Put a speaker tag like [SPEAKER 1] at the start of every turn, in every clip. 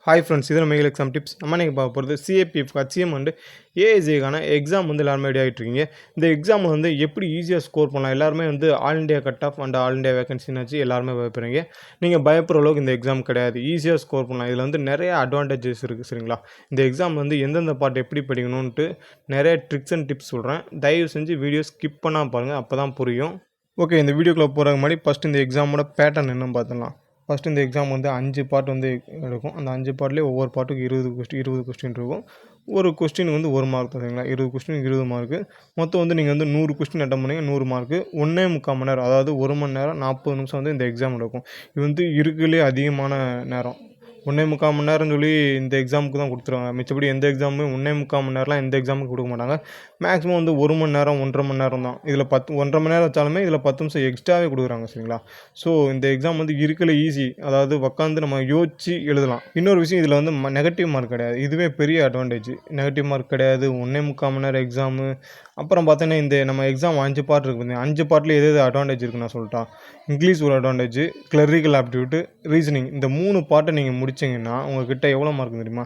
[SPEAKER 1] Hi friends, இது நம்ம exam tips. நம்ம இன்றைக்கி பார்க்க போகிறது சிஏபிஎஃப் HCM அண்டு ஏஎஸ்ஏக்கான எக்ஸாம் எல்லாருமே ரெடி ஆகிட்டு இருக்கீங்க. இந்த எக்ஸாம் எப்படி ஈஸியாக ஸ்கோர் பண்ணலாம், எல்லாருமே all India cut off and all India வேகன்சின்னு வச்சு எல்லாருமே பயப்படுறீங்க. நீங்கள் பயப்படுற அளவுக்கு இந்த எக்ஸாம் கிடையாது, ஈஸியாக ஸ்கோர் பண்ணலாம். இதில் நிறைய அட்வான்டேஜஸ் இருக்குது. சரிங்களா? இந்த எக்ஸாம் எந்தெந்த பார்ட் எப்படி படிக்கணும்ன்ட்டு நிறைய ட்ரிக்ஸ் அண்ட் டிப்ஸ் சொல்கிறேன். தயவு செஞ்சு வீடியோ ஸ்கிப் பண்ணால் பாருங்கள், அப்போ தான் புரியும். ஓகே, இந்த வீடியோக்குள்ளே போகிறதுக்கு முன்னாடி ஃபஸ்ட்டு இந்த எக்ஸாமோட பேட்டர்ன் என்னன்னு பார்த்துக்கலாம். ஃபஸ்ட்டு இந்த எக்ஸாம் 5 பார்ட் இருக்கும். அந்த 5 பார்ட்லேயே ஒவ்வொரு பார்ட்டுக்கு 20 கொஸ்டின் இருக்கும். ஒரு கொஸ்டினுக்கு 1 மார்க் தான். சரிங்களா? 20 கொஸ்டினுக்கு 20 மார்க்கு. மொத்தம் நீங்கள் 100 கொஸ்டின் அட்டன் பண்ணீங்க, 100 மார்க்கு. 1.25 மணி நேரம், அதாவது 1 மணி நேரம் 40 நிமிஷம் இந்த எக்ஸாம் நடக்கும். இது இருக்கிறதுலே அதிகமான நேரம். 1.25 மணி நேரம்னு சொல்லி இந்த எக்ஸாமுக்கு தான் கொடுத்துருவாங்க. மிச்சப்படி எந்த எக்ஸாமுமே 1.25 மணி நேரம்லாம் எந்த எக்ஸாமுக்கு கொடுக்க மாட்டாங்க. மேக்ஸிமம் 1 மணி நேரம் 1.5 மணி நேரம் தான். இதில் 1.5 மணி நேரம் வச்சாலுமே இதில் 10 நிமிஷம் எக்ஸ்ட்ராவே கொடுக்குறாங்க. சரிங்களா? ஸோ இந்த எக்ஸாம் இருக்கல ஈஸி, அதாவது உட்காந்து நம்ம யோசிச்சு எழுதலாம். இன்னொரு விஷயம், இதில் நெகட்டிவ் மார்க் கிடையாது. இதுவே பெரிய அட்வான்டேஜ். நெகட்டிவ் மார்க் கிடையாது, 1.25 மணி நேரம் எக்ஸாமு. அப்புறம் பார்த்தீங்கன்னா, இந்த நம்ம எக்ஸாம் 5 பார்ட் இருக்குது. 5 பார்ட்டில் எது அட்வான்டேஜ் இருக்குன்னு நான் சொல்லிட்டேன். இங்கிலீஷ் ஒரு அட்வான்டேஜ், கிளரிக்கல் ஆப்டிடியூட், ரீசனிங். இந்த 3 பார்ட்டை நீங்கள் முடிச்சிங்கன்னா உங்கள்கிட்ட எவ்வளோ மார்க் தெரியுமா?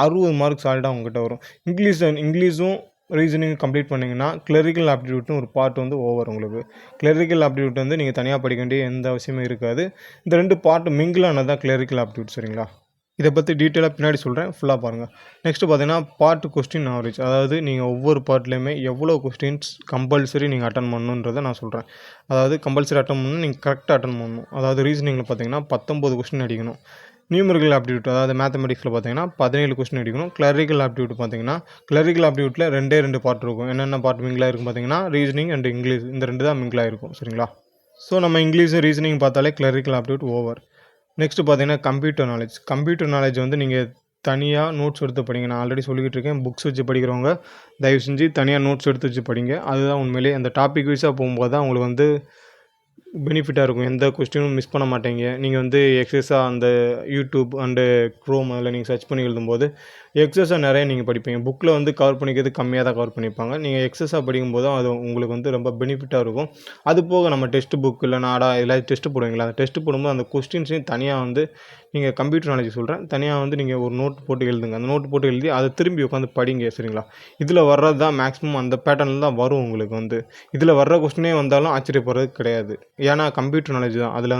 [SPEAKER 1] 60 மார்க் சாலிடாக உங்கள்கிட்ட வரும். இங்கிலீஷும் ரீசனிங் கம்ப்ளீட் பண்ணிங்கன்னா கிளரிக்கல் ஆப்டிடியூட்னு ஒரு பார்ட் ஓவர். உங்களுக்கு கிளரிக்கல் ஆப்டிடியூட் நீங்கள் தனியாக படிக்க வேண்டிய எந்த அவசியமும் இருக்காது. இந்த 2 பார்ட் மிங்கிளானது தான் கிளரிக்கல் ஆப்டிடியூட். சரிங்களா? இதை பற்றி டீட்டெயிலாக பின்னாடி சொல்கிறேன், ஃபுல்லாக பாருங்கள். நெக்ஸ்ட்டு பார்த்தீங்கன்னா பார்ட் கொஸ்டின் ஆவரேஜ், அதாவது நீங்கள் ஒவ்வொரு பார்ட்லேயுமே எவ்வளோ கொஸ்டின்ஸ் கம்பல்சரி நீங்கள் அட்டன் பண்ணணுன்றதை நான் சொல்கிறேன். அதாவது கம்பல்சரி அட்டன் பண்ணணும், நீங்கள் கரெக்டாக அட்டன் பண்ணணும். அதாவது ரீசனிங்கில் பார்த்தீங்கன்னா 19 கொஸ்டின் அடிக்கணும். நியூமரிக்கல் ஆப்டிடியூட், அதாவது மேத்தமெட்டிக்ஸில் பார்த்தீங்கன்னா 17 கொஸ்டின் அடிக்கணும். கிளரிக்கல் ஆப்டிடியூட் பார்த்தீங்கன்னா கிளரிக்கல் ஆப்டிடியூட்டில் 2 பார்ட் இருக்கும். என்னென்ன பார்ட் மிங்கிளாக இருக்கும் பார்த்தீங்கன்னா ரீசனிங் அண்ட் இங்கிலீஷ், இந்த 2 தான் மிங்கிளாக இருக்கும். சரிங்களா? ஸோ நம்ம இங்கிலீஷும் ரீசனிங் பார்த்தாலே கிளரிக்கல் ஆப்டிடியூட் ஓவர். நெக்ஸ்ட்டு பார்த்தீங்கன்னா கம்ப்யூட்டர் நாலேஜ். கம்ப்யூட்டர் நாலேஜ் நீங்கள் தனியாக நோட்ஸ் எடுத்து படிங்க. நான் ஆல்ரெடி சொல்லிக்கிட்டு இருக்கேன், புக்ஸ் வச்சு படிக்கிறவங்க தயவு செஞ்சு தனியாக நோட்ஸ் எடுத்து வச்சு படிங்க. அதுதான் உண்மையிலே அந்த டாபிக் வைஸாக போகும்போது தான் உங்களுக்கு பெனிஃபிட்டாக இருக்கும். எந்த கொஸ்டினும் மிஸ் பண்ண மாட்டீங்க. நீங்கள் எக்ஸஸாக அந்த யூடியூப் அண்டு க்ரோம் அதில் நீங்கள் சர்ச் பண்ணி எழுதும்போது எக்ஸஸாக நிறைய நீங்கள் படிப்பீங்க. புக்கில் கவர் பண்ணிக்கிறது கம்மியாக தான் கவர் பண்ணியிருப்பாங்க. நீங்கள் எக்ஸஸாக படிக்கும்போது அது உங்களுக்கு ரொம்ப பெனிஃபிட்டாக இருக்கும். அது போக நம்ம டெஸ்ட் புக் இல்லை நாடா எல்லாத்தையும் டெஸ்ட்டு போடுவீங்களா, அந்த டெஸ்ட்டு போடும்போது அந்த கொஸ்டின்ஸையும் தனியாக நீங்கள் கம்ப்யூட்டர் நாலேஜ் சொல்கிறேன், தனியாக நீங்கள் ஒரு நோட் போட்டு எழுதுங்க. அந்த நோட் போட்டு எழுதி அதை திரும்பி உட்காந்து படிங்க. சரிங்களா? இதில் வர்றது தான் மேக்ஸிமம் அந்த பேட்டர்னில் தான் வரும். உங்களுக்கு இதில் வர்ற கொஸ்டினே வந்தாலும் ஆச்சரியப்படுறது கிடையாது. ஏன்னா கம்ப்யூட்டர் நாலேஜ் தான். அதில்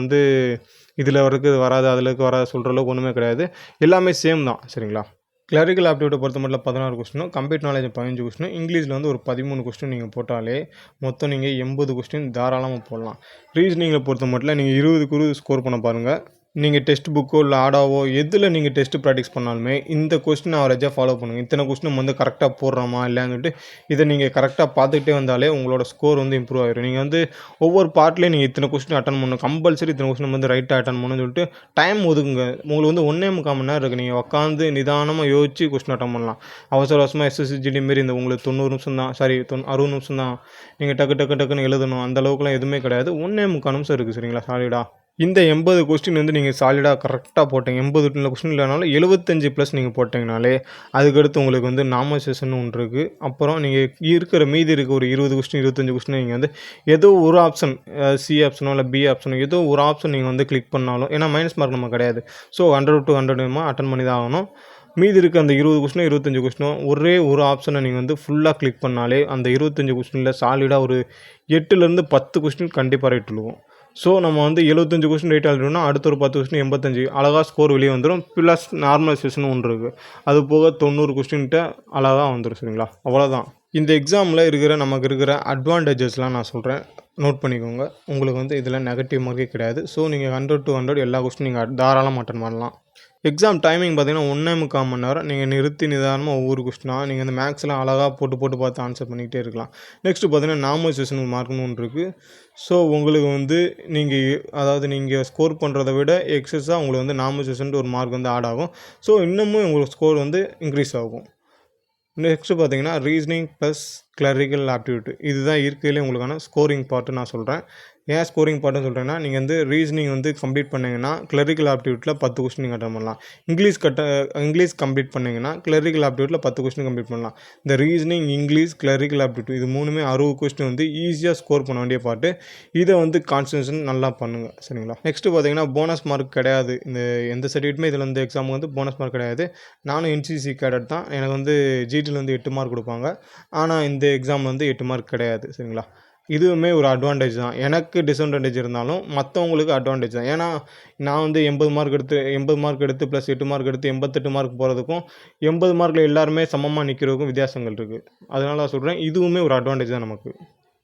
[SPEAKER 1] இதில் வராது அதில் வராது சொல்கிற அளவுக்கு ஒன்றுமே கிடையாது. எல்லாமே சேம் தான். சரிங்களா? கிளரிக்கல் ஆப்டிடியூட்டை பொறுத்த மட்டும் 16 கொஸ்டினும், கம்ப்யூட்டர் நாலேஜ் 15 கொஸ்டினும், இங்கிலீஷில் ஒரு 13 கொஸ்டின் நீங்கள் போட்டாலே மொத்தம் நீங்கள் 80 கொஸ்டின் தாராளமாக போடலாம். ரீசனிங்கில் பொறுத்த மட்டும் நீங்கள் 20 ஸ்கோர் பண்ண பாருங்கள். நீங்கள் டெஸ்ட் புக்கோ இல்லை ஆடாவோ எதில் நீங்கள் டெஸ்ட்டு ப்ராக்டிஸ் பண்ணாலுமே இந்த கொஸ்டின் ஆவரேஜாக ஃபாலோ பண்ணுங்கள். இத்தனை கொஸ்டின் கரெக்டாக போடுறோமா இல்லைன்னு சொல்லிட்டு இதை நீங்கள் கரெக்டாக பார்த்துக்கிட்டே வந்தாலே உங்களோட ஸ்கோர் இம்ப்ரூவ் ஆகிடும். நீங்கள் ஒவ்வொரு பார்ட்லேயும் நீங்கள் இத்தனை கொஸ்டின் அட்டன் பண்ணணும், கம்பல்சரி இத்தனை கொஸ்டின் ரைட்டாக அட்டன் பண்ணணும்னு சொல்லிட்டு டைம் ஒதுக்குங்க. உங்களுக்கு 1.25 மணி நேரம் இருக்குது. நீங்கள் உட்காந்து நிதானமாக யோசிச்சு கொஸ்டின் அட்டன் பண்ணலாம். அவசர அவசரமாக SSCGD மாரி உங்களுக்கு 90 நிமிஷம் தான், 60 நிமிஷம் தான் நீங்கள் டக்குன்னு எழுதணும், அந்த அளவுக்குலாம் எதுவுமே கிடையாது. 1.25 நிமிஷம் இருக்குது. சரிங்களா? சாலிடாக இந்த 80 கொஸ்டின் நீங்கள் சாலிடாக கரெக்டாக போட்டீங்க. 80 கொஸ்டின் இல்லைனாலும் 75+ நீங்கள் போட்டிங்கனாலே அதுக்கடுத்து உங்களுக்கு நார்மலைசேஷன் ஒன்று இருக்குது. அப்புறம் நீங்கள் மீதி இருக்க ஒரு 20 கொஸ்டின் 25 கொஸ்டின் நீங்கள் ஏதோ ஒரு ஆப்ஷன், சி ஆப்ஷனோ இல்லை பி ஆப்ஷனோ ஏதோ ஒரு ஆப்ஷன் நீங்கள் கிளிக் பண்ணாலும், ஏன்னா மைனஸ் மார்க் நம்ம கிடையாது. ஸோ 100 to 100 அட்டன் பண்ணி தான் ஆகணும். மீதி இருக்க அந்த 20 கொஸ்டினோ 25 கொஸ்டினோ ஒரே ஒரு ஆப்ஷனை நீங்கள் ஃபுல்லாக கிளிக் பண்ணாலே அந்த 25 கொஸ்டினில் சாலிடாக ஒரு 8லேருந்து 10 கொஸ்டின் கண்டிப்பாக ரைட் விழுவும். ஸோ நம்ம 75 கொஸ்டின் ரைட் எழுதணும்னா அடுத்த ஒரு 10 கொஸ்டின் 85 அழகாக ஸ்கோர் வெளியே வந்துடும். ப்ளஸ் நார்மலைசேஷன் ஒன்று இருக்குது. அது போக 90 கொஸ்டின்கிட்ட அழகாக வந்துடும். சரிங்களா? அவ்வளோதான். இந்த எக்ஸாமில் நமக்கு இருக்கிற அட்வான்டேஜஸ்லாம் நான் சொல்கிறேன், நோட் பண்ணிக்கோங்க. உங்களுக்கு இதில் நெகட்டிவ் மார்க்கே கிடையாது. ஸோ நீங்கள் 100 to 100 எல்லா கொஸ்டின் நீங்கள் தாராளமாக அட்டன் பண்ணலாம். எக்ஸாம் டைமிங் பார்த்தீங்கன்னா 1.25 மணி நேரம். நீங்கள் நிறுத்தி நிதானமாக ஒவ்வொரு கொஸ்டினாக நீங்கள் மேக்ஸ்லாம் அழகாக போட்டு பார்த்து ஆன்சர் பண்ணிக்கிட்டே இருக்கலாம். நெக்ஸ்ட்டு பார்த்தீங்கன்னா நார்மலைசேஷன் மார்க்னு ஒன்று இருக்குது. ஸோ உங்களுக்கு நீங்கள் ஸ்கோர் பண்ணுறதை விட எக்ஸஸாக உங்களுக்கு நார்மலைசேஷன் ஒரு மார்க் ஆட் ஆகும். ஸோ இன்னமும் உங்களுக்கு ஸ்கோர் இன்க்ரீஸ் ஆகும். நெக்ஸ்ட்டு பார்த்தீங்கன்னா ரீசனிங் ப்ளஸ் கிளரிக்கல் ஆப்டிடியூட், இதுதான் இருக்கிறதுலே உங்களுக்கான ஸ்கோரிங் பார்ட்டு நான் சொல்கிறேன். ஏன் ஸ்கோரிங் பார்ட்டுன்னு சொல்கிறேன்னா, நீங்கள் வந்து ரீசனிங் வந்து கம்ப்ளீட் பண்ணீங்கன்னா கிளரிக்கல் ஆப்டிடியூட்டில் 10 கொஸ்டின் நீங்கள் அட்டெண்ட் பண்ணலாம். இங்கிலீஷ் கம்ப்ளீட் பண்ணீங்கன்னா கிளரிக்கல் ஆப்டிடியூட்டில் 10 கொஸ்டின் கம்ப்ளீட் பண்ணலாம். இந்த ரீசனிங், இங்கிலீஷ், கிளரிக்கல் ஆப்டிடியூட் இது 3மே 60 கொஸ்டின் வந்து ஈஸியாக ஸ்கோர் பண்ண வேண்டிய பார்ட்டு. இதை வந்து கான்சன்ட்ரேஷன் நல்லா பண்ணுங்கள். சரிங்களா? நெக்ஸ்ட்டு பார்த்தீங்கன்னா போனஸ் மார்க் கிடையாது. இந்த எந்த சர்டிஃபிகேட்டுமே இதில் வந்து எக்ஸாமுக்கு வந்து போனஸ் மார்க் கிடையாது. நானும் என்சிசி கேடட் தான். எனக்கு வந்து ஜிடியில் வந்து 8 மார்க் கொடுப்பாங்க. ஆனால் இந்த எக்ஸாம் வந்து 8 மார்க் கிடையாது. சரிங்களா? இதுவுமே ஒரு அட்வான்டேஜ் தான். எனக்கு டிஸ்அட்வான்டேஜ் இருந்தாலும் மற்றவங்களுக்கு அட்வான்டேஜ் தான். ஏன்னா நான் வந்து 80 மார்க் எடுத்து ப்ளஸ் 8 மார்க் எடுத்து 88 மார்க் போகிறதுக்கும் 80 மார்க்கில் எல்லாருமே சமமாக நிற்கிறதுக்கும் வித்தியாசங்கள் இருக்குது. அதனால தான் சொல்கிறேன், இதுவுமே ஒரு அட்வான்டேஜ் தான் நமக்கு.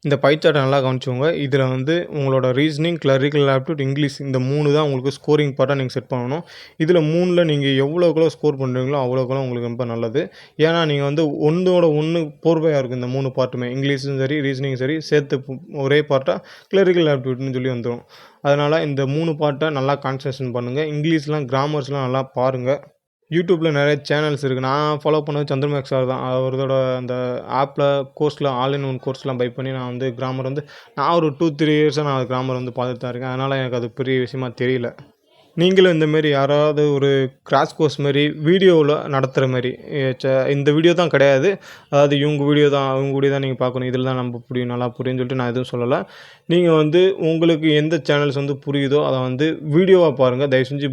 [SPEAKER 1] இந்த பை சார்ட்டை நல்லா கவனிச்சுக்கோங்க. இதில் வந்து உங்களோட ரீசனிங், கிளரிக்கல் ஆப்டிடியூட், இங்கிலீஷ் இந்த 3 தான் உங்களுக்கு ஸ்கோரிங் பார்ட்டாக நீங்கள் செட் பண்ணணும். இதில் 3ல் நீங்கள் எவ்வளோக்கெவ்வளோ ஸ்கோர் பண்ணுறீங்களோ அவ்வளோக்கெவ்வளோ உங்களுக்கு ரொம்ப நல்லது. ஏன்னா நீங்கள் வந்து ஒன்றோட ஒன்று போர்வையாக இருக்கும் இந்த 3 பார்ட்டுமே. இங்கிலீஷும் சரி, ரீசனிங்கும் சரி சேர்த்து ஒரே பார்ட்டாக கிளரிக்கல் ஆப்டிடியூட்னு சொல்லி வந்துடும். அதனால் இந்த 3 பார்ட்டை நல்லா கான்சன்ட்ரேஷன் பண்ணுங்கள். இங்கிலீஷ்லாம், கிராமர்ஸ்லாம் நல்லா பாருங்கள். யூடியூப்பில் நிறைய சேனல்ஸ் இருக்குது. நான் ஃபாலோ பண்ணது சந்திரமேக் சார் தான். அவரோட அந்த ஆப்பில் கோர்ஸில் ஆல் இன் ஒன் கோர்ஸ்லாம் பை பண்ணி நான் வந்து கிராமர் வந்து நான் ஒரு 2, 3 இயர்ஸாக நான் கிராமர் வந்து பார்த்துட்டு தான் இருக்கேன். அதனால் எனக்கு அது பெரிய விஷயமா தெரியல. நீங்களும் இந்தமாரி யாராவது ஒரு கிராஷ் கோர்ஸ் மாரி வீடியோவில் நடத்துகிற மாரி இந்த வீடியோ தான் கிடையாது. அதாவது இவங்க வீடியோ தான் நீங்கள் பார்க்கணும். இதில் தான் நம்ம புரியும், நல்லா புரியும்னு சொல்லிட்டு நான் எதுவும் சொல்லலை. நீங்கள் வந்து உங்களுக்கு எந்த சேனல்ஸ் வந்து புரியுதோ அதை வந்து வீடியோவாக பாருங்கள். தயவு செஞ்சு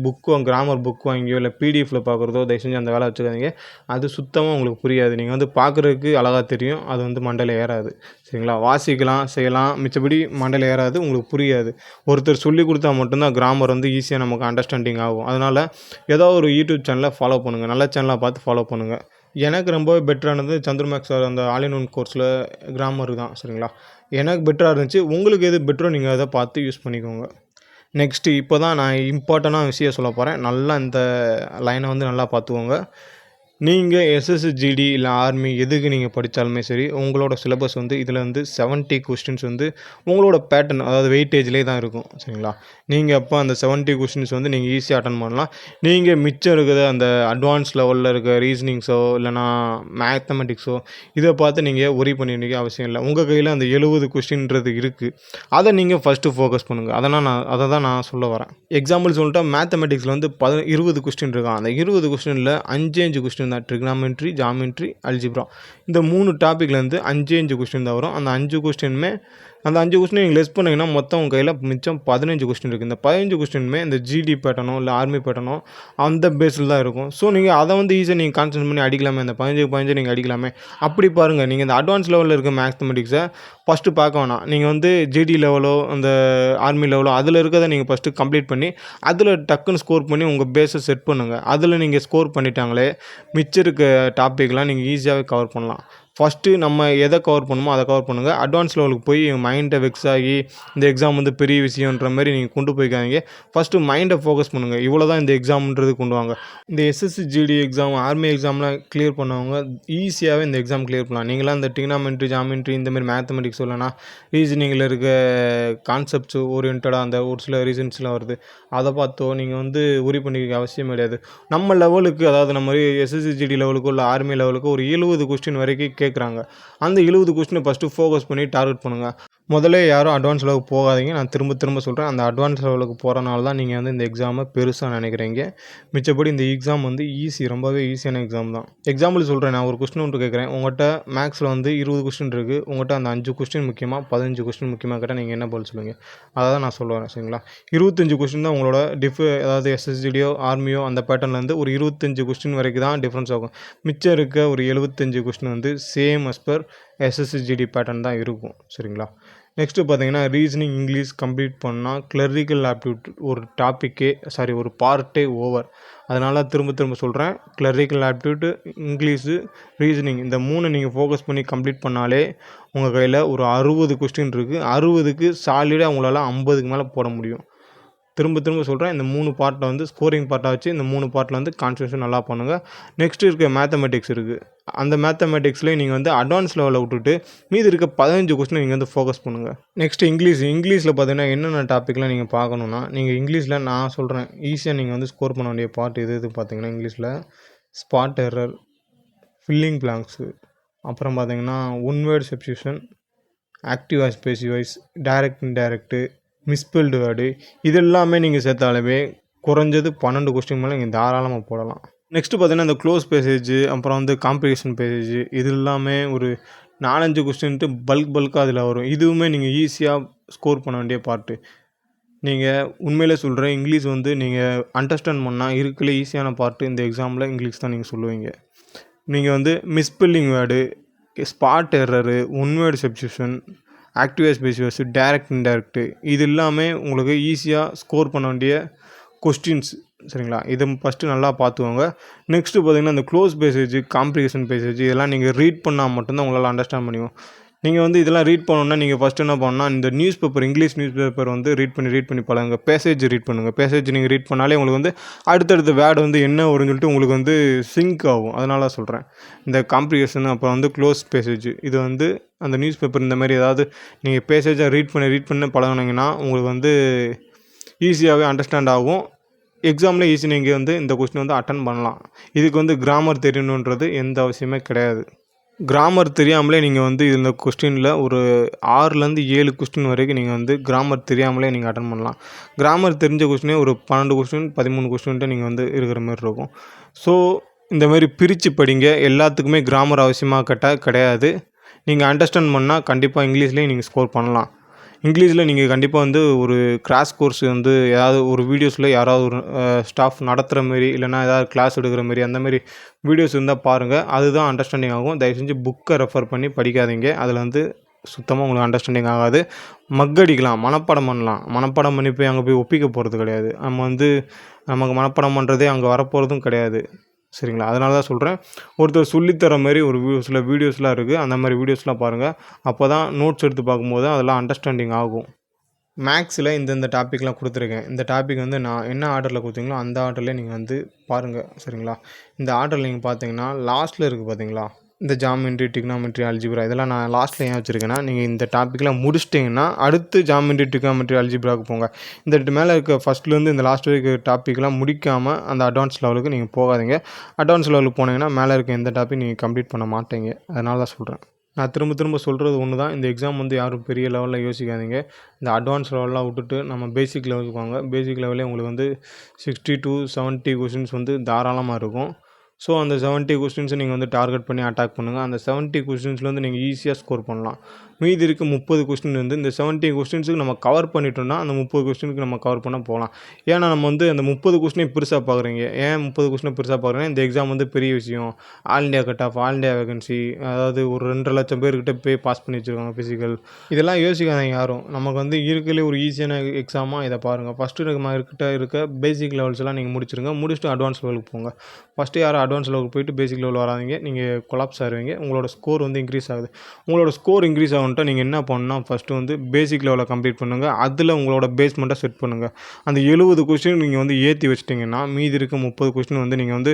[SPEAKER 1] கிராமர் புக் வாங்கியோ இல்லை பிடிஎஃப்பில் பார்க்குறதோ தயவு செஞ்சு அந்த வேலை வச்சுக்காதீங்க. அது சுத்தமாக உங்களுக்கு புரியாது. நீங்கள் வந்து பார்க்குறதுக்கு அழகாக தெரியும், அது வந்து மண்டையில் ஏறாது. சரிங்களா? வாசிக்கலாம், செய்யலாம், மிச்சபடி மண்டையில் ஏறாது, உங்களுக்கு புரியாது. ஒருத்தர் சொல்லிக் கொடுத்தா மட்டும்தான் கிராமர் வந்து ஈஸியாக நமக்கு அண்டர்ஸ்டாண்டிங் ஆகும். அதனால் ஏதோ ஒரு யூடியூப் சேனலை ஃபாலோ பண்ணுங்கள். நல்ல சேனலாக பார்த்து ஃபாலோ பண்ணுங்கள். எனக்கு ரொம்பவே பெட்டரானது சந்திரமேக் சார் அந்த ஆல் இன் ஒன் கோர்ஸில் கிராமர் தான். சரிங்களா? எனக்கு பெட்டராக இருந்துச்சு. உங்களுக்கு எது பெட்டரோ நீங்கள் அதை பார்த்து யூஸ் பண்ணிக்கோங்க. நெக்ஸ்ட்டு இப்போ தான் நான் இம்பார்ட்டண்டான விஷயம் சொல்ல போகிறேன். நல்லா இந்த லைனை வந்து நல்லா பார்த்துக்கோங்க. நீங்கள் எஸ்எஸ்ஜிடி இல்லை ஆர்மி எதுக்கு நீங்கள் படித்தாலுமே சரி, உங்களோட சிலபஸ் வந்து இதில் வந்து 70 கொஸ்டின்ஸ் வந்து உங்களோட பேட்டர்ன், அதாவது வெயிட்டேஜ்லேயே தான் இருக்கும். சரிங்களா? நீங்கள் அப்போ அந்த 70 கொஸ்டின்ஸ் வந்து நீங்கள் ஈஸியாக அட்டன் பண்ணலாம். நீங்கள் மிச்சம் இருக்கிற அந்த அட்வான்ஸ் லெவலில் இருக்க ரீசனிங்ஸோ இல்லைனா மேத்தமெட்டிக்ஸோ இதை பார்த்து நீங்கள் ஒரி பண்ணிக்க அவசியம் இல்லை. உங்கள் கையில் அந்த 70 கொஸ்டின்றது இருக்குது. அதை நீங்கள் ஃபஸ்ட்டு ஃபோக்கஸ் பண்ணுங்கள். அதை தான் நான் சொல்ல வரேன். எக்ஸாம்பிள் சொல்லிட்டா மேத்தமெட்டிக்ஸில் வந்து 20 கொஸ்டின் இருக்கான். அந்த 20 கொஸ்டினில் 5 கொஸ்டின் தான் ட்ரிக்னாமெட்ரி, ஜாமெட்ரி, அல்ஜிப்ரா. இந்த 3 டாப்பிக்லேருந்து 5 கொஸ்டின் தான் வரும். அந்த 5 கொஸ்டினுமே அந்த 5 கொஸ்டின் நீங்கள் லெஸ் பண்ணிங்கன்னா மொத்தம் உங்கள் கையில் மிச்சம் 15 கொஸ்டின் இருக்குது. இந்த 15 கொஸ்டினுமே இந்த ஜிடி பேட்டர்னோ இல்லை ஆர்மி பேட்டர்னோ அந்த பேஸில் தான் இருக்கும். ஸோ நீங்கள் அதை வந்து ஈஸியாக நீங்கள் கான்சன்ட்ரேட் பண்ணி அடிக்கலாமே. அந்த 15 நீங்கள் அடிக்கலாமே. அப்படி பாருங்கள். நீங்கள் இந்த அட்வான்ஸ் லெவலில் இருக்க மேத்தமெட்டிக்ஸை ஃபஸ்ட்டு பார்க்க வேணாம். நீங்கள் வந்து ஜிடி லெவலோ அந்த ஆர்மி லெவலோ அதில் இருக்கிறத நீங்கள் ஃபஸ்ட்டு கம்ப்ளீட் பண்ணி அதில் டக்குன்னு ஸ்கோர் பண்ணி உங்கள் பேஸை செட் பண்ணுங்கள். அதில் நீங்கள் ஸ்கோர் பண்ணிட்டாங்களே மிச்சம் இருக்க டாப்பிக்லாம் நீங்கள் ஈஸியாகவே கவர் பண்ணலாம். ஃபஸ்ட்டு நம்ம எதை கவர் பண்ணணுமோ அதை கவர் பண்ணுங்கள். அட்வான்ஸ் லெவலுக்கு போய் மைண்டை வெக்ஸ் ஆகி இந்த எக்ஸாம் வந்து பெரிய விஷயன்ற மாதிரி நீங்கள் கொண்டு போய்க்காதீங்க. ஃபஸ்ட்டு மைண்டை ஃபோக்கஸ் பண்ணுங்கள். இவ்வளோ தான் இந்த எக்ஸாம்ன்றது கொண்டு வாங்க. இந்த எஸ்எஸ்சி ஜிடி எக்ஸாம், ஆர்மி எக்ஸாம்லாம் கிளியர் பண்ணவங்க ஈஸியாகவே இந்த எக்ஸாம் கிளியர் பண்ணலாம். நீங்களாம் இந்த ட்ரிக்னாமெட்ரி, ஜாமெட்ரி இந்தமாதிரி மேத்தமெட்டிக்ஸ் இல்லைனா ரீசனிங்கில் இருக்க கான்செப்ட்ஸ் ஓரியன்டாக அந்த ஒரு சில ரீசன்ஸ்லாம் வருது. அதை பார்த்தோ நீங்கள் வந்து உரி பண்ணிக்க அவசியம் கிடையாது. நம்ம லெவலுக்கு, அதாவது நம்ம எஸ்எஸ்சி ஜிடி லெவலுக்கு இல்லை ஆர்மி லெவலுக்கு ஒரு 70 கொஸ்டின் வரைக்கும் கேட்குறாங்க. அந்த 70 கொஸ்டினை ஃபஸ்ட்டு ஃபோக்கஸ் பண்ணி டார்கெட் பண்ணுங்கள். முதல்ல யாரும் அட்வான்ஸ் லெவலுக்கு போகாதீங்க. நான் திரும்ப சொல்கிறேன். அந்த அட்வான்ஸ் லெவலுக்கு போகிறனால தான் நீங்கள் வந்து இந்த எக்ஸாமை பெருசாக நினைக்கிறீங்க. மிச்சப்படி இந்த எக்ஸாம் வந்து ரொம்பவே ஈஸியான எக்ஸாம் தான். எக்ஸாம்பிள் சொல்கிறேன். நான் ஒரு கொஸ்டின் ஒன்று கேட்குறேன். உங்கள்கிட்ட மேக்ஸில் வந்து 20 கொஸ்டின் இருக்குது. உங்கள்கிட்ட அந்த 5 கொஸ்டின் முக்கியமாக 15 கொஸ்டின் முக்கியமாக கேட்டால் நீங்கள் என்ன பதில் சொல்லுவீங்க? அதை தான் நான் சொல்ல வரேன். சரிங்களா? 25 கொஸ்டின் தான் உங்களோட அதாவது எஸ்எஸ்ஜிடியோ ஆர்மியோ அந்த பேட்டர்ன்லேருந்து ஒரு 25 கொஸ்டின் வரைக்கும் தான் டிஃப்ரென்ஸ் ஆகும். மிச்சம் இருக்க ஒரு 75 கொஸ்டின் வந்து same as per SSGD pattern தான் இருக்கும். சரிங்களா? நெக்ஸ்ட்டு பார்த்தீங்கன்னா ரீசனிங், இங்கிலீஷ் கம்ப்ளீட் பண்ணால் கிளரிக்கல் ஆப்டிடியூட் ஒரு பார்ட்டே ஓவர். அதனால் திரும்ப சொல்கிறேன். கிளரிக்கல் ஆப்டிடியூட், இங்கிலீஷு, ரீசனிங் இந்த 3 நீங்கள் ஃபோக்கஸ் பண்ணி கம்ப்ளீட் பண்ணாலே உங்கள் கையில் ஒரு 60 கொஸ்டின் இருக்குது. 60க்கு சாலிடாக உங்களால் 50க்கு மேலே போட முடியும். திரும்ப சொல்கிறேன். இந்த 3 பார்ட்டில் வந்து ஸ்கோரிங் பார்ட்டாக வச்சு இந்த 3 பார்ட்டில் வந்து கான்சன்ட்ரேஷன் நல்லா பண்ணுங்கள். நெக்ஸ்ட் இருக்க மேத்தமெட்டிக்ஸ் இருக்குது. அந்த மேத்தமெட்டிக்ஸ்லேயே நீங்கள் வந்து அட்வான்ஸ் லெவலில் விட்டுட்டு மீதி இருக்க 15 கொஸ்டின் நீங்கள் வந்து ஃபோக்கஸ் பண்ணுங்கள். நெக்ஸ்ட் இங்கிலீஷில் பார்த்தீங்கன்னா என்னென்ன டாப்பிக்லாம் நீங்கள் பார்க்கணுன்னா, நீங்கள் இங்கிலீஷில் நான் சொல்கிறேன் ஈஸியாக நீங்கள் வந்து ஸ்கோர் பண்ண வேண்டிய பார்ட் இது பார்த்தீங்கன்னா இங்கிலீஷில் ஸ்பாட் எரர், ஃபில்லிங் பிளாங்க்ஸு, அப்புறம் பார்த்தீங்கன்னா one word substitution, active voice, passive voice, direct indirect, misspelled word இது எல்லாமே நீங்கள் சேர்த்தாலுமே குறைஞ்சது 12 கொஸ்டின் மேலே நீங்கள் தாராளமாக போடலாம். நெக்ஸ்ட்டு பார்த்தீங்கன்னா இந்த க்ளோஸ் பேசேஜ் அப்புறம் வந்து காம்ப்ரிஹென்ஷன் பேசேஜ் இது எல்லாமே ஒரு 4-5 கொஸ்டின்ட்டு பல்காக அதில் வரும். இதுவுமே நீங்கள் ஈஸியாக ஸ்கோர் பண்ண வேண்டிய பார்ட்டு. நீங்கள் உண்மையிலே சொல்கிறேன், இங்கிலீஷ் வந்து நீங்கள் அண்டர்ஸ்டாண்ட் பண்ணால் இருக்கலே ஈஸியான பார்ட்டு இந்த எக்ஸாமில் இங்கிலீஷ் தான் நீங்கள் சொல்லுவீங்க. நீங்கள் வந்து misspelling word, spot error, one word substitution, active passives, direct indirect இது எல்லாமே உங்களுக்கு ஈஸியாக ஸ்கோர் பண்ண வேண்டிய கொஸ்டின்ஸ். சரிங்களா, இதை ஃபஸ்ட்டு நல்லா பார்த்துக்கோங்க. நெக்ஸ்ட்டு பார்த்தீங்கன்னா இந்த க்ளோஸ் பேசேஜ், காம்ப்ரிஹென்ஷன் பேசேஜ் இதெல்லாம் நீங்கள் ரீட் பண்ணால் மட்டும்தான் உங்களால் அண்டர்ஸ்டாண்ட் பண்ணிக்கும். நீங்கள் வந்து இதெல்லாம் ரீட் பண்ணணுன்னா நீங்கள் ஃபஸ்ட்டு என்ன பண்ணணும்னா இந்த news paper, English news paper வந்து ரீட் பண்ணி பழகுங்க. பேசேஜ் ரீட் பண்ணுங்கள். பேசேஜ் நீங்கள் ரீட் பண்ணாலே உங்களுக்கு வந்து அடுத்தடுத்த வேர்டு வந்து என்ன வரும்னு சொல்லிட்டு உங்களுக்கு வந்து சிங்க் ஆகும். அதனால தான் சொல்கிறேன். இந்த காம்ப்ரிஹென்ஷன் அப்புறம் வந்து க்ளோஸ் பேசேஜ் இது வந்து அந்த நியூஸ் பேப்பர் இந்த மாதிரி ஏதாவது நீங்கள் பேசேஜாக ரீட் பண்ணி பழகுனீங்கன்னா உங்களுக்கு வந்து ஈஸியாகவே அண்டர்ஸ்டாண்ட் ஆகும். எக்ஸாமில் ஈஸி நீங்கள் வந்து இந்த கொஸ்டின் வந்து அட்டன் பண்ணலாம். இதுக்கு வந்து கிராமர் தெரியணுன்றது எந்த அவசியமே கிடையாது. கிராமர் தெரியாமலே நீங்கள் வந்து இந்த கொஸ்டினில் ஒரு 6-7 கொஸ்டின் வரைக்கும் நீங்கள் வந்து கிராமர் தெரியாமலே நீங்கள் அட்டன் பண்ணலாம். கிராமர் தெரிஞ்ச கொஸ்டினே ஒரு 12 கொஸ்டின் 13 கொஸ்டின்ட்டு நீங்கள் வந்து இருக்கிற மாதிரி இருக்கும். ஸோ இந்த மாதிரி பிரித்து படிங்க. எல்லாத்துக்குமே கிராமர் அவசியமாக கிடையாது. நீங்கள் அண்டர்ஸ்டாண்ட் பண்ணால் கண்டிப்பாக இங்கிலீஷ்லேயும் நீங்கள் ஸ்கோர் பண்ணலாம். இங்கிலீஷில் நீங்கள் கண்டிப்பாக வந்து ஒரு கிராஷ் கோர்ஸ் வந்து ஏதாவது ஒரு வீடியோஸில் யாராவது ஒரு ஸ்டாஃப் நடத்துகிற மாரி இல்லைனா ஏதாவது கிளாஸ் எடுக்கிற மாரி அந்த மாதிரி வீடியோஸ் இருந்தால் பாருங்கள். அதுதான் அண்டர்ஸ்டாண்டிங் ஆகும். தயவு செஞ்சு புக்கை ரெஃபர் பண்ணி படிக்காதீங்க. அதில் வந்து சுத்தமாக உங்களுக்கு அண்டர்ஸ்டாண்டிங் ஆகாது. மக்கடிக்கலாம், மனப்பாடம் பண்ணலாம். மனப்பாடம் பண்ணி போய் அங்கே போய் ஒப்பிக்க போகிறது கிடையாது. நமக்கு மனப்பாடம் பண்ணுறதே அங்கே வரப்போகிறதும் கிடையாது. சரிங்களா, அதனால தான் சொல்கிறேன். ஒருத்தர் சொல்லித்தர மாதிரி ஒரு சில வீடியோஸ்லாம் இருக்குது. அந்த மாதிரி வீடியோஸ்லாம் பாருங்கள். அப்போ தான் நோட்ஸ் எடுத்து பார்க்கும்போது அதெல்லாம் அண்டர்ஸ்டாண்டிங் ஆகும். மேக்ஸில் இந்த டாப்பிக்லாம் கொடுத்துருக்கேன். இந்த டாபிக் வந்து நான் என்ன ஆர்டரில் கொடுத்தீங்களோ அந்த ஆர்டர்லேயே நீங்கள் வந்து பாருங்கள். சரிங்களா, இந்த ஆர்டரில் நீங்கள் பார்த்தீங்கன்னா லாஸ்ட்டில் இருக்குது பார்த்தீங்களா, இந்த ஜாமெண்ட்ரி, டிக்னாமெட்ரி, அல்ஜிப்ரா இதெல்லாம் நான் லாஸ்ட்டில் ஏன் வச்சுருக்கேன்னா, நீங்கள் இந்த டாப்பிக்லாம் முடிச்சிட்டிங்கன்னா அடுத்து ஜாமெண்ட்ரி, டிக்னாமெட்ரி, அல்ஜிப்ராவுக்கு போங்க. இந்த மேலே இருக்க ஃபஸ்ட்லேருந்து இந்த லாஸ்ட் வரைக்கும் டாப்பிக்லாம் முடிக்காமல் அந்த அட்வான்ஸ் லெவலுக்கு நீங்கள் போகாதீங்க. அட்வான்ஸ் லெவலுக்கு போனீங்கன்னா மேலே இருக்க எந்த டாப்பிக் நீங்கள் கம்ப்ளீட் பண்ண மாட்டீங்க. அதனால தான் சொல்கிறேன். நான் திரும்ப சொல்கிறது ஒன்று தான். இந்த எக்ஸாம் வந்து யாரும் பெரிய லெவலில் யோசிக்காதீங்க. இந்த அட்வான்ஸ் லெவல்லாம் விட்டுட்டு நம்ம பேசிக் லெவலுக்கு வாங்க. பேசிக் லெவலே உங்களுக்கு வந்து 60 to 70 கொஸ்டின்ஸ் வந்து தாராளமாக இருக்கும். ஸோ அந்த 70 கொஸ்டின்ஸை நீங்கள் வந்து டார்கெட் பண்ணி அட்டாக் பண்ணுங்கள். அந்த 70 கொஸ்டின்ஸ்லேருந்து நீங்கள் ஈஸியாக ஸ்கோர் பண்ணலாம். மீதி இருக்க 30 கொஸ்டின் வந்து இந்த 70 கொஸ்டின்ஸுக்கு நம்ம கவர் பண்ணிட்டோம்னா அந்த 30 கொஸ்டினுக்கு நம்ம கவர் பண்ண போகலாம். ஏன்னா நம்ம வந்து அந்த 30 கொஸ்டினை பெருசாக பார்க்குறீங்க. ஏன் 30 கொஸ்டினை பெருசாக பார்க்குறீங்க? இந்த எக்ஸாம் வந்து பெரிய விஷயம். All India cut of, all India vacancy, அதாவது ஒரு 2.5 லட்சம் பேர்கிட்ட போய் பாஸ் பண்ணி வச்சுருக்காங்க ஃபிசிக்கல். இதெல்லாம் யோசிக்காதீங்க யாரும். நமக்கு வந்து இருக்கலே ஒரு ஈஸியான எக்ஸாமாக இதை பாருங்கள். ஃபஸ்ட்டு இருக்க பேசிக் லெவல்ஸ்லாம் நீங்கள் முடிச்சிருங்க. முடிச்சுட்டு அட்வான்ஸ் லெவலுக்கு போங்க. ஃபஸ்ட்டு யாரும் அட்வான்ஸ் லெவலுக்கு போயிட்டு பேசிக் லெவல் வராதீங்க. நீங்கள் கொலாப்ஸ் ஆகிடுவீங்க. உங்களோட ஸ்கோர் வந்து இன்க்ரீஸ் ஆகுது. உங்களோட ஸ்கோர் இன்க்ரீஸ் ஆகுன்ட்டு நீங்கள் என்ன பண்ணணும்னா ஃபஸ்ட்டு வந்து பேசிக் லெவலை கம்ப்ளீட் பண்ணுங்கள். அதில் உங்களோட பேஸ்மெண்ட்டை செட் பண்ணுங்கள். அந்த 70 கொஸ்டின் நீங்கள் வந்து ஏற்றி வச்சிட்டிங்கன்னா மீதி இருக்க 30 கொஸ்டின் வந்து நீங்கள் வந்து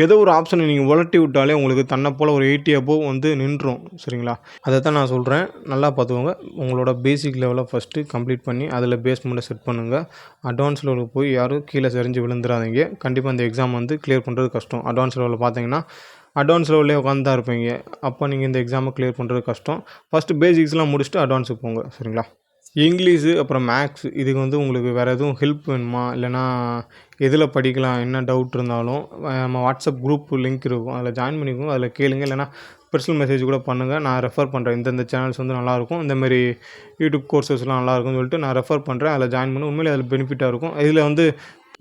[SPEAKER 1] ஏதோ ஒரு ஆப்ஷனை நீங்கள் உலட்டி விட்டாலே உங்களுக்கு தன்னை போல் ஒரு 80 above வந்து நின்றும். சரிங்களா, அதை தான் நான் சொல்கிறேன். நல்லா பார்த்துக்கோங்க. உங்களோட பேசிக் லெவலை ஃபஸ்ட்டு கம்ப்ளீட் பண்ணி அதில் பேஸ்மெண்ட்டை செட் பண்ணுங்கள். அட்வான்ஸ் லெவலுக்கு போய் யாரும் கீழே சரிஞ்சு விழுந்துடாதீங்க. கண்டிப்பாக இந்த எக்ஸாம் வந்து கிளியர் பண்ணுறது கஷ்டம். அட்வான்ஸ் லெவலில் பார்த்தீங்கன்னா அட்வான்ஸ் லெவல்லே உட்காந்து தான் இருப்பீங்க. அப்போ நீங்கள் இந்த எக்ஸாமை கிளியர் பண்ணுறது கஷ்டம். ஃபஸ்ட்டு பேசிக்ஸ்லாம் முடிச்சுட்டு அட்வான்ஸுக்கு போங்க. சரிங்களா, இங்கிலீஷு அப்புறம் மேக்ஸ் இதுக்கு வந்து உங்களுக்கு வேறு எதுவும் ஹெல்ப் வேணுமா, இல்லைனா எதில் படிக்கலாம், என்ன டவுட் இருந்தாலும் நம்ம வாட்ஸ்அப் குரூப் லிங்க் இருக்கும், அதில் ஜாயின் பண்ணிக்கோங்க. அதில் கேளுங்க. இல்லைனா பர்சனல் மெசேஜ் கூட பண்ணுங்கள். நான் ரெஃபர் பண்ணுறேன். இந்த சேனல்ஸ் வந்து நல்லாயிருக்கும், இந்தமாரி யூடியூப் கோர்சஸ்லாம் நல்லாயிருக்கும்னு சொல்லிட்டு நான் ரெஃபர் பண்ணுறேன். அதில் ஜாயின் பண்ணி உண்மையிலே அதில் பெனிஃபிட்டாக இருக்கும். இதில் வந்து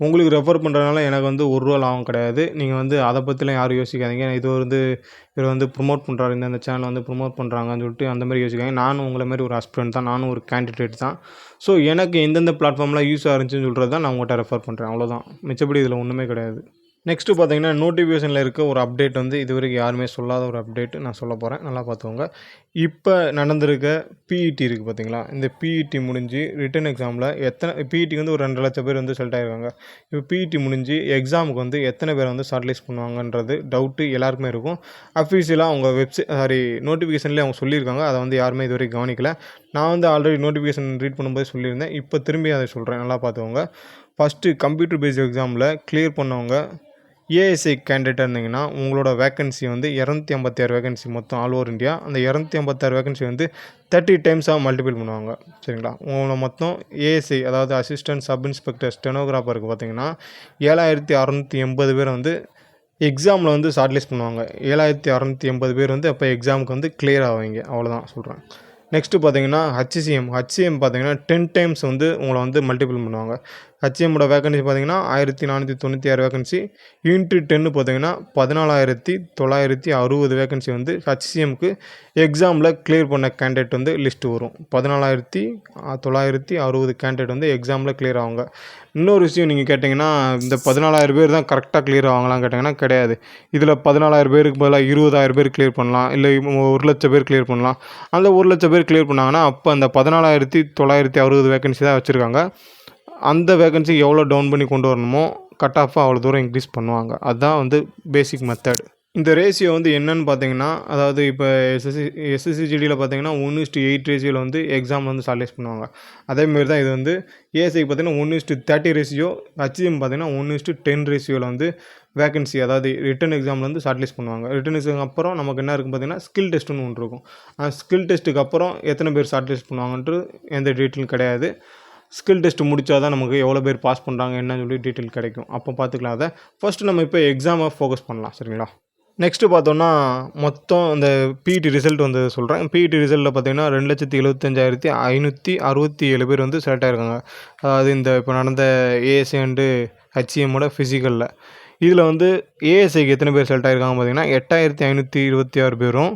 [SPEAKER 1] உங்களுக்கு ரெஃபர் பண்ணுறதுனால எனக்கு வந்து ₹1 லாபம் கிடையாது. நீங்கள் வந்து அதை பற்றிலாம் யாரும் யோசிக்காதீங்க. இவர் வந்து ப்ரொமோட் பண்ணுறாரு, இந்த சேனலை வந்து ப்ரொமோட் பண்ணுறாங்கன்னு சொல்லிட்டு அந்த மாதிரி யோசிக்காதீங்க. நானும் உங்களை மாதிரி ஒரு ஆஸ்பிரண்ட் தான். நானும் ஒரு கேண்டிடேட் தான். ஸோ எனக்கு எந்தெந்த பிளாட்ஃபார்ம்லாம் யூஸாக இருந்துச்சுன்னு சொல்கிறது தான் நான் உங்கள்கிட்ட ரெஃபர் பண்ணுறேன். அவ்வளோதான். மிச்சப்படி இதில் ஒன்றுமே கிடையாது. நெக்ஸ்ட்டு பார்த்தீங்கன்னா நோட்டிஃபிகேஷனில் இருக்க ஒரு அப்டேட் வந்து இதுவரைக்கும் யாருமே சொல்லாத ஒரு அப்டேட் நான் சொல்ல போகிறேன். நல்லா பார்த்துக்கோங்க. இப்போ நடந்திருக்க பிஇடி இருக்குது பார்த்தீங்களா, இந்த பிஇடி முடிஞ்சு ரிட்டன் எக்ஸாமில் பிஇடிக்கு வந்து ஒரு 2 லட்சம் பேர் வந்து செலக்ட் ஆகிருக்காங்க. இப்போ பிஇடி முடிஞ்சு எக்ஸாமுக்கு வந்து எத்தனை பேர் வந்து ஷார்ட்லிஸ்ட் பண்ணுவாங்கன்றது டவுட்டு எல்லாருக்குமே இருக்கும். அஃபீஷியலாக அவங்க நோட்டிஃபிகேஷன்லேயே அவங்க சொல்லியிருக்காங்க. அதை வந்து யாருமே இதுவரைக்கும் கவனிக்கல. நான் வந்து ஆல்ரெடி நோட்டிஃபிகேஷன் ரீட் பண்ணும்போது சொல்லியிருந்தேன். இப்போ திரும்பி அதை சொல்கிறேன். நல்லா பார்த்துக்கோங்க. ஃபஸ்ட்டு கம்ப்யூட்டர் பேஸ்ட் எக்ஸாமில் கிளியர் பண்ணவங்க ஏஎஸ்ஐ கேண்டிடேட்டாக இருந்தீங்கன்னா உங்களோட வேக்கன்சி வந்து 256 வேகன்சி மொத்தம் ஆல் ஓவர் இந்தியா. அந்த 256 வேகன்சி வந்து 30 டைம்ஸாக மல்டிபிள் பண்ணுவாங்க. சரிங்களா? உங்களை மொத்தம் ஏஎஸ்ஐ அதாவது அசிஸ்டன்ட் சப் இன்ஸ்பெக்டர் ஸ்டெனோகிராஃபருக்கு பார்த்தீங்கன்னா 7680 பேர் வந்து எக்ஸாமில் வந்து ஷார்ட்லிஸ்ட் பண்ணுவாங்க. 7680 பேர் வந்து அப்போ எக்ஸாமுக்கு வந்து கிளியர் ஆவீங்க. அவ்வளோதான் சொல்கிறேன். நெக்ஸ்ட்டு பார்த்தீங்கன்னா ஹச்சிஎம் பார்த்தீங்கன்னா 10 டைம்ஸ் வந்து உங்களை வந்து மல்டிபிள் பண்ணுவாங்க. ஹச்சிஎம்மோட வேகன்சி பார்த்தீங்கன்னா 1496 வேகன்சி இன்ட்டு 10 பார்த்தீங்கன்னா 14960 வேகன்சி வந்து ஹச்சிஎம்க்கு எக்ஸாமில் கிளியர் பண்ண கேண்டிடேட் வந்து லிஸ்ட்டு வரும். 14960 கேண்டிடேட் வந்து எக்ஸாமில் கிளியர் ஆவாங்க. இன்னொரு விஷயம் நீங்கள் கேட்டிங்கன்னா இந்த 14,000 பேர் தான் கரெக்டாக கிளியர் ஆவாங்களான்னு கேட்டிங்கன்னா கிடையாது. இதில் 14,000 பேருக்கு பதிலாக 20,000 பேர் கிளியர் பண்ணலாம், இல்லை 1,00,000 பேர் கிளியர் பண்ணலாம். அந்த 1,00,000 பேர் கிளியர் பண்ணாங்கன்னா அப்போ அந்த 14,960 வேகன்சி தான் வச்சுருக்காங்க. அந்த வேகன்சி எவ்வளோ டவுன் பண்ணி கொண்டு வரணுமோ கட் ஆஃபாக அவ்வளோ தூரம் இன்க்ரீஸ் பண்ணுவாங்க. அதுதான் வந்து பேசிக் மெத்தட். இந்த ரேஷியோ வந்து என்னன்னு பார்த்தீங்கன்னா, அதாவது இப்போ எஸ்எஸ்சிஜிடியில் பார்த்தீங்கன்னா 1:8 ரேஷியோவில் வந்து எக்ஸாம் வந்து ஷார்ட்லிஸ்ட் பண்ணுவாங்க. அதேமாரி தான் இது வந்து ஏஎஸ்ஐக்கு பார்த்தீங்கன்னா 1:30 ரேஷியோ, ஹச்சிஎம் பார்த்தீங்கன்னா 1:10 ரேஷியோவில் வந்து வேகன்சி அதாவது ரிட்டன் எக்ஸாமில் வந்து ஷார்ட்லிஸ்ட் பண்ணுவாங்க. ரிட்டன் எக்ஸாம் அப்புறம் நமக்கு என்ன இருக்குது பார்த்தீங்கன்னா ஸ்கில் டெஸ்ட்டுன்னு ஒன்று இருக்கும். ஸ்கில் டெஸ்ட்டுக்கு அப்புறம் எத்தனை பேர் ஷார்ட்லிஸ்ட் பண்ணுவாங்கன்ட்டு எந்த டீட்டெயிலும் கிடையாது. ஸ்கில் டெஸ்ட் முடித்தா தான் நமக்கு எவ்வளோ பேர் பாஸ் பண்ணுறாங்க என்னன்னு சொல்லி டீட்டெயில் கிடைக்கும். அப்போ பார்த்துக்கலாம். அதை ஃபஸ்ட்டு நம்ம இப்போ எக்ஸாமை ஃபோக்கஸ் பண்ணலாம். சரிங்களா? நெக்ஸ்ட்டு பார்த்தோன்னா மொத்தம் இந்த பிஇடி ரிசல்ட் வந்து சொல்கிறேன். பிஇடி ரிசல்ட்டில் பார்த்தீங்கன்னா 2,75,567 பேர் வந்து செலக்ட் ஆகிருக்காங்க. அதாவது இந்த இப்போ நடந்த ஏஎஸ்ஐ அண்டு ஹச்சிஎம்மோட ஃபிசிக்கலில். இதில் வந்து ஏஎஸ்ஐக்கு எத்தனை பேர் செலக்ட் ஆகிருக்காங்க பார்த்தீங்கன்னா 8,526 பேரும்,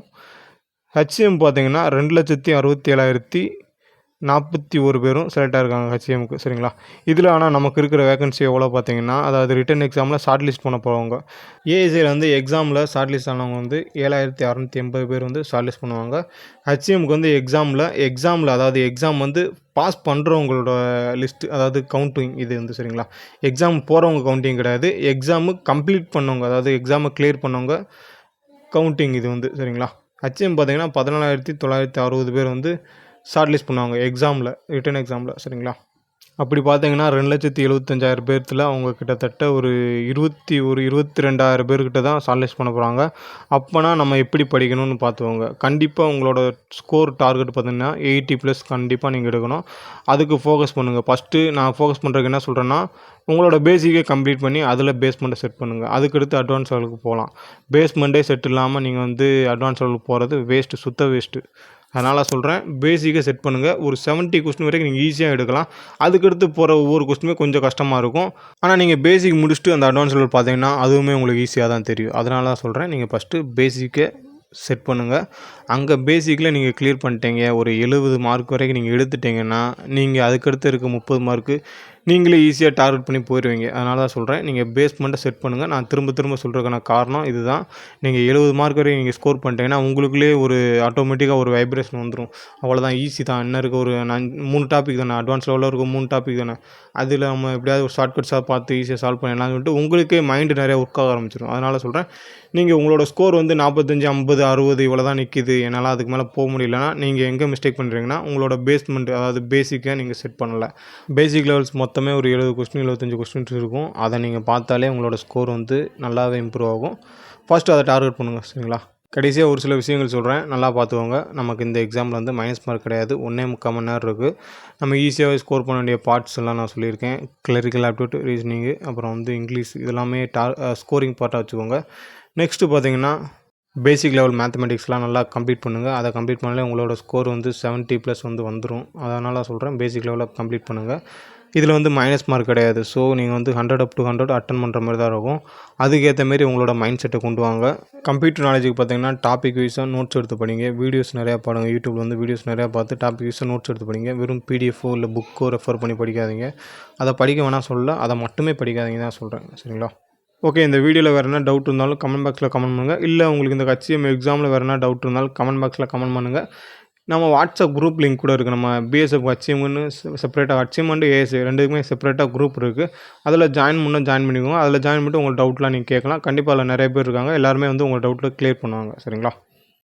[SPEAKER 1] ஹச்சிஎம் பார்த்தீங்கன்னா 2,67,041 பேரும் செலக்ட் ஆகிருக்காங்க ஹச்சிஎம்க்கு. சரிங்களா? இதில் ஆனால் நமக்கு இருக்கிற வேகன்சி எவ்வளோ பார்த்தீங்கன்னா, அதாவது ரிட்டன் எக்ஸாமில் ஷார்ட் லிஸ்ட் பண்ண போகிறவங்க ஏஎஸ்ஐயில் வந்து எக்ஸாமில் ஷார்ட் லிஸ்ட் ஆனவங்க வந்து 7,680 பேர் வந்து ஷார்ட் லிஸ்ட் பண்ணுவாங்க. ஹச்சிஎம்க்கு வந்து எக்ஸாமில் அதாவது எக்ஸாம் வந்து பாஸ் பண்ணுறவங்களோட லிஸ்ட்டு அதாவது கவுண்டிங் இது வந்து. சரிங்களா? எக்ஸாம் போகிறவங்க கவுண்டிங் கிடையாது, எக்ஸாமு கம்ப்ளீட் பண்ணவங்க அதாவது எக்ஸாமை கிளியர் பண்ணவங்க கவுண்டிங் இது வந்து. சரிங்களா? ஹச்சிஎம் பார்த்தீங்கன்னா 14,960 பேர் வந்து ஷார்ட் லிஸ்ட் பண்ணுவாங்க எக்ஸாமில், ரிட்டன் எக்ஸாமில். சரிங்களா? அப்படி பார்த்தீங்கன்னா 2,75,000 பேர்த்தில் அவங்க கிட்டத்தட்ட ஒரு 22,000 பேர்கிட்ட தான் ஷார்ட் லிஸ்ட் பண்ண போகிறாங்க. அப்போனா நம்ம எப்படி படிக்கணும்னு பார்த்துக்கோங்க. கண்டிப்பாக உங்களோட ஸ்கோர் டார்கெட் பார்த்தீங்கன்னா 80+ கண்டிப்பாக நீங்கள் எடுக்கணும். அதுக்கு ஃபோக்கஸ் பண்ணுங்கள். ஃபஸ்ட்டு நான் ஃபோக்கஸ் பண்ணுறதுக்கு என்ன சொல்கிறேன்னா, உங்களோட பேசிக்கை கம்ப்ளீட் பண்ணி அதில் பேஸ்மெண்ட்டை செட் பண்ணுங்கள். அதுக்கடுத்து அட்வான்ஸ் லெவலுக்கு போகலாம். பேஸ்மெண்ட்டே செட் இல்லாமல் நீங்கள் வந்து அட்வான்ஸ் லெவலுக்கு போகிறது வேஸ்ட்டு, சுத்த வேஸ்ட்டு. அதனால் சொல்கிறேன், பேசிக்கை செட் பண்ணுங்கள். ஒரு 70 கொஸ்டின் வரைக்கும் நீங்கள் ஈஸியாக எடுக்கலாம். அதுக்கடுத்து போகிற ஒவ்வொரு கொஸ்டினுமே கொஞ்சம் கஷ்டமாக இருக்கும். ஆனால் நீங்கள் பேசிக் முடிச்சுட்டு அந்த அட்வான்ஸ் லெவல் பார்த்தீங்கன்னா அதுவுமே உங்களுக்கு ஈஸியாக தான் தெரியும். அதனால தான் சொல்கிறேன், நீங்கள் ஃபஸ்ட்டு பேசிக்கை செட் பண்ணுங்கள். அங்கே பேசிக்கில் நீங்கள் கிளியர் பண்ணிட்டீங்க, ஒரு 70 மார்க் வரைக்கும் நீங்கள் எடுத்துட்டிங்கன்னா நீங்கள் அதுக்கடுத்து இருக்க 30 மார்க்கு நீங்களே ஈஸியாக டார்கெட் பண்ணி போயிடுவீங்க. அதனால தான் சொல்கிறேன், நீங்கள் பேஸ்மெண்ட்டை செட் பண்ணுங்கள். நான் திரும்ப சொல்கிறதுக்கான காரணம் இதுதான். நீங்கள் 70 மார்க் வரைக்கும் நீங்கள் ஸ்கோர் பண்ணிட்டீங்கன்னா உங்களுக்குள்ளே ஒரு ஆட்டோமேட்டிக்காக ஒரு வைப்ரேஷன் வந்துடும். அவ்வளோதான், ஈஸி தான். என்ன இருக்க ஒரு 3 டாபிக் தானே, அட்வான்ஸ் லெவலில் இருக்க 3 டாபிக் தானே, அதில் நம்ம எப்படியாவது ஒரு ஷார்ட்கட்ஸாக பார்த்து ஈஸியாக சால்வ் பண்ணிடலாம்னு சொல்லிட்டு உங்களுக்கே மைண்டு நிறையா ஒர்க் ஆக ஆரம்பிச்சிடும். அதனால் சொல்கிறேன், நீங்கள் உங்களோட ஸ்கோர் வந்து 45, 50, 60 இவ்வளோ தான் நிற்கிது, என்னால் அதுக்கு மேலே போக முடியலன்னா நீங்கள் எங்கே மிஸ்டேக் பண்ணுறீங்கன்னா உங்களோட பேஸ்மெண்ட் அதாவது பேசிக்கை நீங்கள் செட் பண்ணலை. பேசிக் லெவல்ஸ் மொத்தமே ஒரு 70 கொஸ்டின் 75 கொஸ்டின்ஸ் இருக்கும். அதை நீங்கள் பார்த்தாலே உங்களோட ஸ்கோர் வந்து நல்லாவே இம்ப்ரூவ் ஆகும். ஃபஸ்ட்டு அதை டார்கெட் பண்ணுங்கள். சரிங்களா? கடைசியாக ஒரு சில விஷயங்கள் சொல்கிறேன், நல்லா பார்த்துக்கோங்க. நமக்கு இந்த எக்ஸாமில் வந்து மைனஸ் மார்க் கிடையாது. 1.25 மணி நேரம் இருக்குது. நம்ம ஈஸியாகவே ஸ்கோர் பண்ண வேண்டிய பார்ட்ஸ் எல்லாம் நான் சொல்லியிருக்கேன். கிளரிக்கல் ஆப்டிடியூட், ரீசனிங்கு, அப்புறம் வந்து இங்கிலீஷ், இதெல்லாமே ஸ்கோரிங் பார்ட்டாக வச்சுக்கோங்க. நெக்ஸ்ட்டு பார்த்தீங்கன்னா பேசிக் லெவல் மேத்தமெட்டிக்ஸ்லாம் நல்லா கம்ப்ளீட் பண்ணுங்கள். அதை கம்ப்ளீட் பண்ணாலே உங்களோட ஸ்கோர் வந்து 70+ வந்து வந்துடும். அதனால் சொல்கிறேன், பேசிக் லெவலில் கம்ப்ளீட் பண்ணுங்கள். இதில் வந்து மைனஸ் மார்க் கிடையாது. ஸோ நீங்கள் வந்து 100 up to 100 அட்டன் பண்ணுற மாதிரி தான் இருக்கும். அதுக்கேற்ற மாரி உங்களோட மைண்ட் செட்டை கொண்டு வாங்க. கம்ப்யூட்டர் நாலேஜுக்கு பார்த்தீங்கன்னா டாபிக் வைஸாக நோட்ஸ் எடுத்து படிங்க. வீடியோஸ் நிறையா பாருங்க. யூடியூப்பில் வந்து வீடியோஸ் நிறையா பார்த்து டாபிக் வைஸாக நோட்ஸ் எடுத்து படிங்க. வெறும் பிடிஎஃபோ இல்லை புக்கோ ரெஃபர் பண்ணி படிக்காதீங்க. அதை படிக்க வேணாம் சொல்லல, அதை மட்டுமே படிக்காதீங்க தான் சொல்கிறேன். சரிங்களா? ஓகே, இந்த வீடியோவில் வேறு என்ன டவுட் இருந்தாலும் கமெண்ட் பாக்ஸில் கமெண்ட் பண்ணுங்கள். இல்லை உங்களுக்கு இந்த ஹச்சிஎம் எக்ஸாமில் வேறு என்ன டவுட் இருந்தாலும் கமெண்ட் பாக்ஸில் கமெண்ட் பண்ணுங்கள். நம்ம வாட்ஸ்அப் குரூப் லிங்க் கூட இருக்குது. நம்ம பிஎஸ்எஃப் ஹச்சிஎம்னு செப்பரேட்டாக, ஹச்சிஎம் அண்ட் ஏஎஸ்ஐ ரெண்டுக்குமே செப்பரேட்டாக குரூப் இருக்குது. அதில் ஜாயின் பண்ணிக்கோங்க. அதில் ஜாயின் பண்ணிட்டு உங்கள் டவுட்லாம் நீங்கள் கேட்கலாம். கண்டிப்பாக அதில் நிறைய பேர் இருக்காங்க. எல்லாருமே வந்து உங்கள் டவுட்டில் கிளியர் பண்ணுவாங்க. சரிங்களா?